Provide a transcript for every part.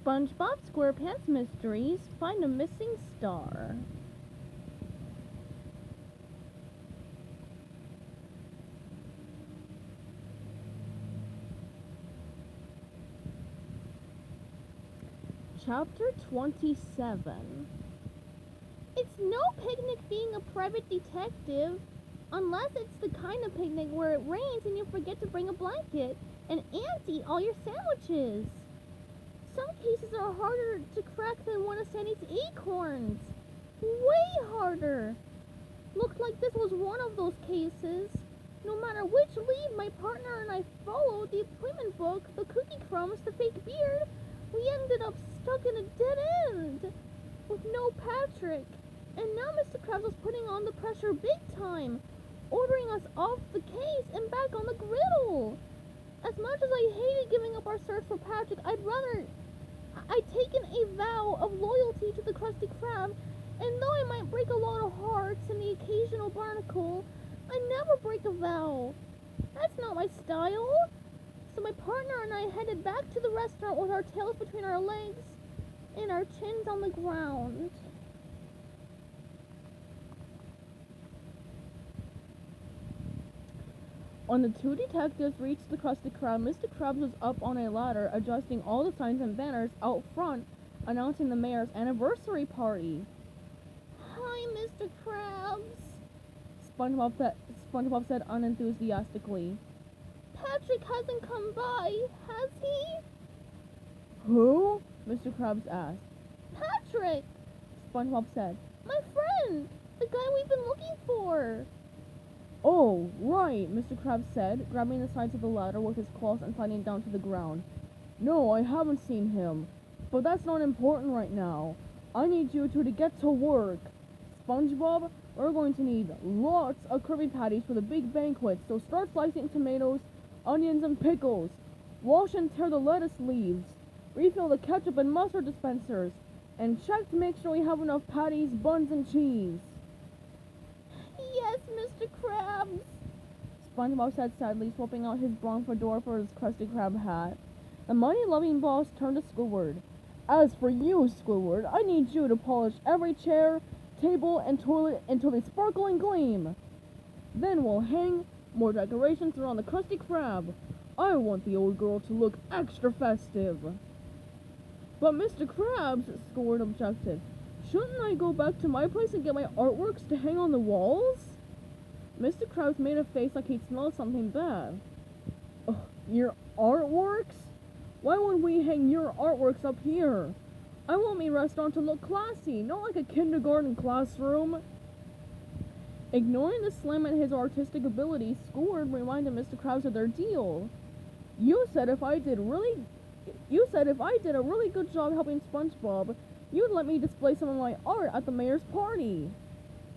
SpongeBob SquarePants Mysteries Find a Missing Star. Chapter 27. It's no picnic being a private detective, unless it's the kind of picnic where it rains and you forget to bring a blanket and ants eat all your sandwiches. Some cases are harder to crack than one of Sandy's acorns. Way harder. Looked like this was one of those cases. No matter which lead my partner and I followed, the appointment book, the cookie crumbs, the fake beard, we ended up stuck in a dead end with no Patrick. And now Mr. Krabs was putting on the pressure big time, ordering us off the case and back on the griddle. As much as I hated giving up our search for Patrick, I'd taken a vow of loyalty to the Krusty Krab, and though I might break a lot of hearts and the occasional barnacle, I never break a vow. That's not my style. So my partner and I headed back to the restaurant with our tails between our legs and our chins on the ground. When the two detectives reached the Krusty Krab, Mr. Krabs was up on a ladder adjusting all the signs and banners out front announcing the mayor's anniversary party. Hi, Mr. Krabs, SpongeBob said unenthusiastically. Patrick hasn't come by, has he? Who? Mr. Krabs asked. Patrick, SpongeBob said. My friend, the guy we've been looking for. Oh, right, Mr. Krabs said, grabbing the sides of the ladder with his claws and sliding down to the ground. No, I haven't seen him. But that's not important right now. I need you two to get to work. SpongeBob, we're going to need lots of Krabby Patties for the big banquet, so start slicing tomatoes, onions, and pickles. Wash and tear the lettuce leaves. Refill the ketchup and mustard dispensers. And check to make sure we have enough patties, buns, and cheese. Yes, Mr. Krabs, SpongeBob said sadly, swapping out his brown fedora for his Krusty Krab hat. The money-loving boss turned to Squidward. As for you, Squidward, I need you to polish every chair, table, and toilet until they sparkle and gleam. Then we'll hang more decorations around the Krusty Krab. I want the old girl to look extra festive. But Mr. Krabs, Squidward objected. Shouldn't I go back to my place and get my artworks to hang on the walls? Mr. Krabs made a face like he'd smelled something bad. Your artworks? Why wouldn't we hang your artworks up here? I want my restaurant to look classy, not like a kindergarten classroom. Ignoring the slam at his artistic ability, Squidward reminded Mr. Krabs of their deal. You said if I did a really good job helping SpongeBob, you'd let me display some of my art at the mayor's party.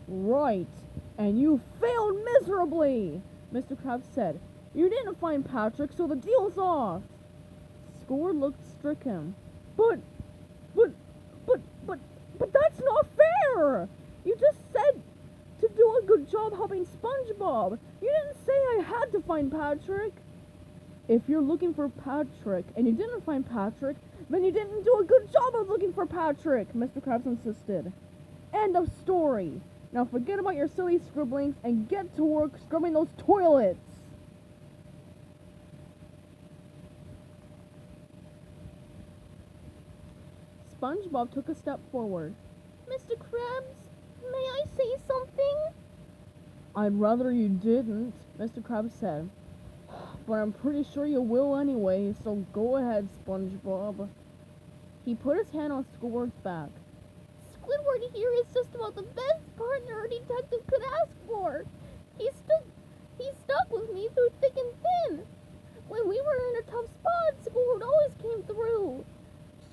Right, and you failed miserably, Mr. Krabs said. You didn't find Patrick, so the deal's off. Squidward looked stricken. But that's not fair! You just said to do a good job helping SpongeBob. You didn't say I had to find Patrick. If you're looking for Patrick and you didn't find Patrick, then you didn't do a good job of looking for Patrick, Mr. Krabs insisted. End of story. Now forget about your silly scribblings and get to work scrubbing those toilets. SpongeBob took a step forward. Mr. Krabs, may I say something? I'd rather you didn't, Mr. Krabs said. But I'm pretty sure you will anyway, so go ahead, SpongeBob. He put his hand on Squidward's back. Squidward here is just about the best partner a detective could ask for. He stuck with me through thick and thin. When we were in a tough spot, Squidward always came through.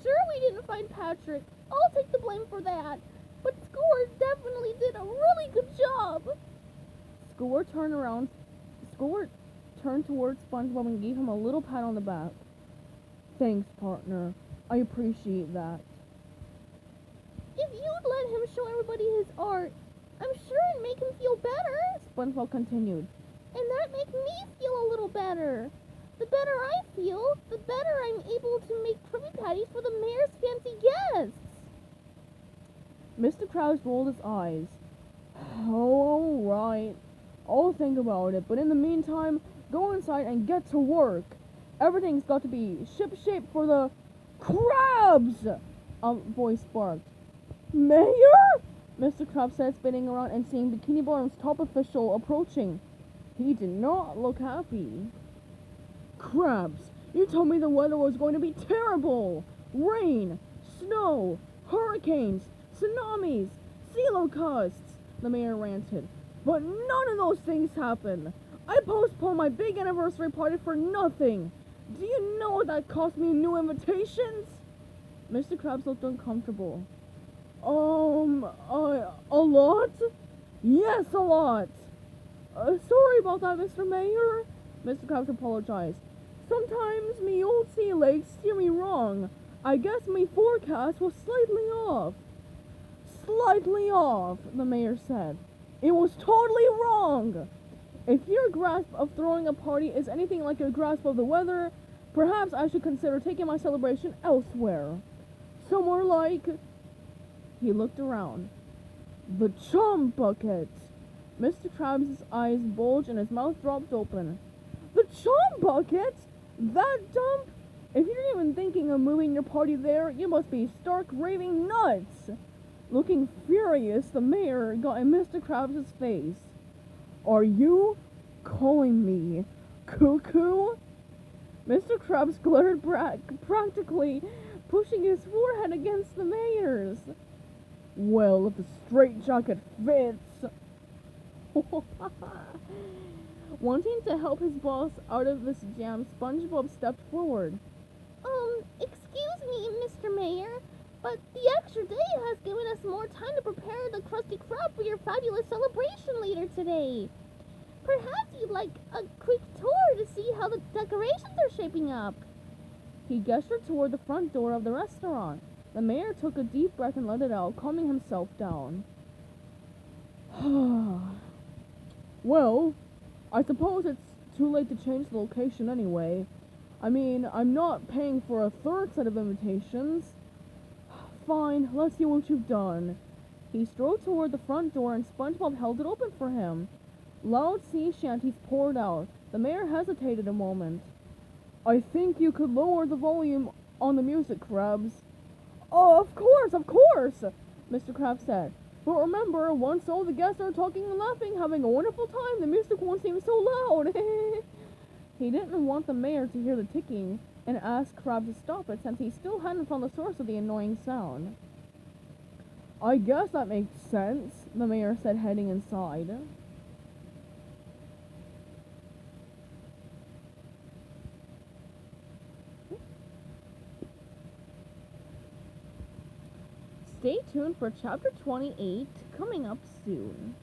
Sure, we didn't find Patrick. I'll take the blame for that. But Squidward definitely did a really good job. Squidward turned towards SpongeBob and gave him a little pat on the back. Thanks, partner. I appreciate that. If you'd let him show everybody his art, I'm sure it'd make him feel better, SpongeBob continued. And that'd make me feel a little better. The better I feel, the better I'm able to make Krabby Patties for the mayor's fancy guests. Mr. Krabs rolled his eyes. Oh, all right. I'll think about it, but in the meantime, go inside and get to work. Everything's got to be ship-shape for the crabs! A voice barked. Mayor? Mr. Krabs said, spinning around and seeing Bikini Bottom's top official approaching. He did not look happy. Krabs, you told me the weather was going to be terrible. Rain, snow, hurricanes, tsunamis, sea locusts, the mayor ranted. But none of those things happened. I postponed my big anniversary party for nothing. Do you know what that cost me in new invitations? Mr. Krabs looked uncomfortable. A lot? Yes, a lot. Sorry about that, Mr. Mayor. Mr. Krabs apologized. Sometimes me old sea legs steer me wrong. I guess me forecast was slightly off. Slightly off, the mayor said. It was totally wrong. If your grasp of throwing a party is anything like your grasp of the weather, perhaps I should consider taking my celebration elsewhere. Somewhere like... He looked around. The chum bucket. Mr. Krabs' eyes bulged and his mouth dropped open. The chum bucket? That dump? If you're even thinking of moving your party there, you must be stark raving nuts. Looking furious, the mayor got in Mr. Krabs' face. Are you calling me cuckoo? Mr. Krabs glittered practically pushing his forehead against the mayor's. Well, if the straitjacket fits. Wanting to help his boss out of this jam, SpongeBob stepped forward. Excuse me, Mr. Mayor, but the extra day has given us more time to prepare the Krusty Krab for your fabulous celebration later today. Perhaps you'd like a quick tour to see how the decorations are shaping up. He gestured toward the front door of the restaurant. The mayor took a deep breath and let it out, calming himself down. Well, I suppose it's too late to change the location anyway. I mean, I'm not paying for a third set of invitations. Fine, let's see what you've done. He strode toward the front door and SpongeBob held it open for him. Loud sea shanties poured out. The mayor hesitated a moment. I think you could lower the volume on the music, Krabs. Oh, of course, Mr. Krabs said. But remember, once all the guests are talking and laughing, having a wonderful time, the music won't seem so loud. He didn't want the mayor to hear the ticking and asked Krabs to stop it since he still hadn't found the source of the annoying sound. I guess that makes sense, the mayor said, heading inside. Stay tuned for Chapter 28 coming up soon.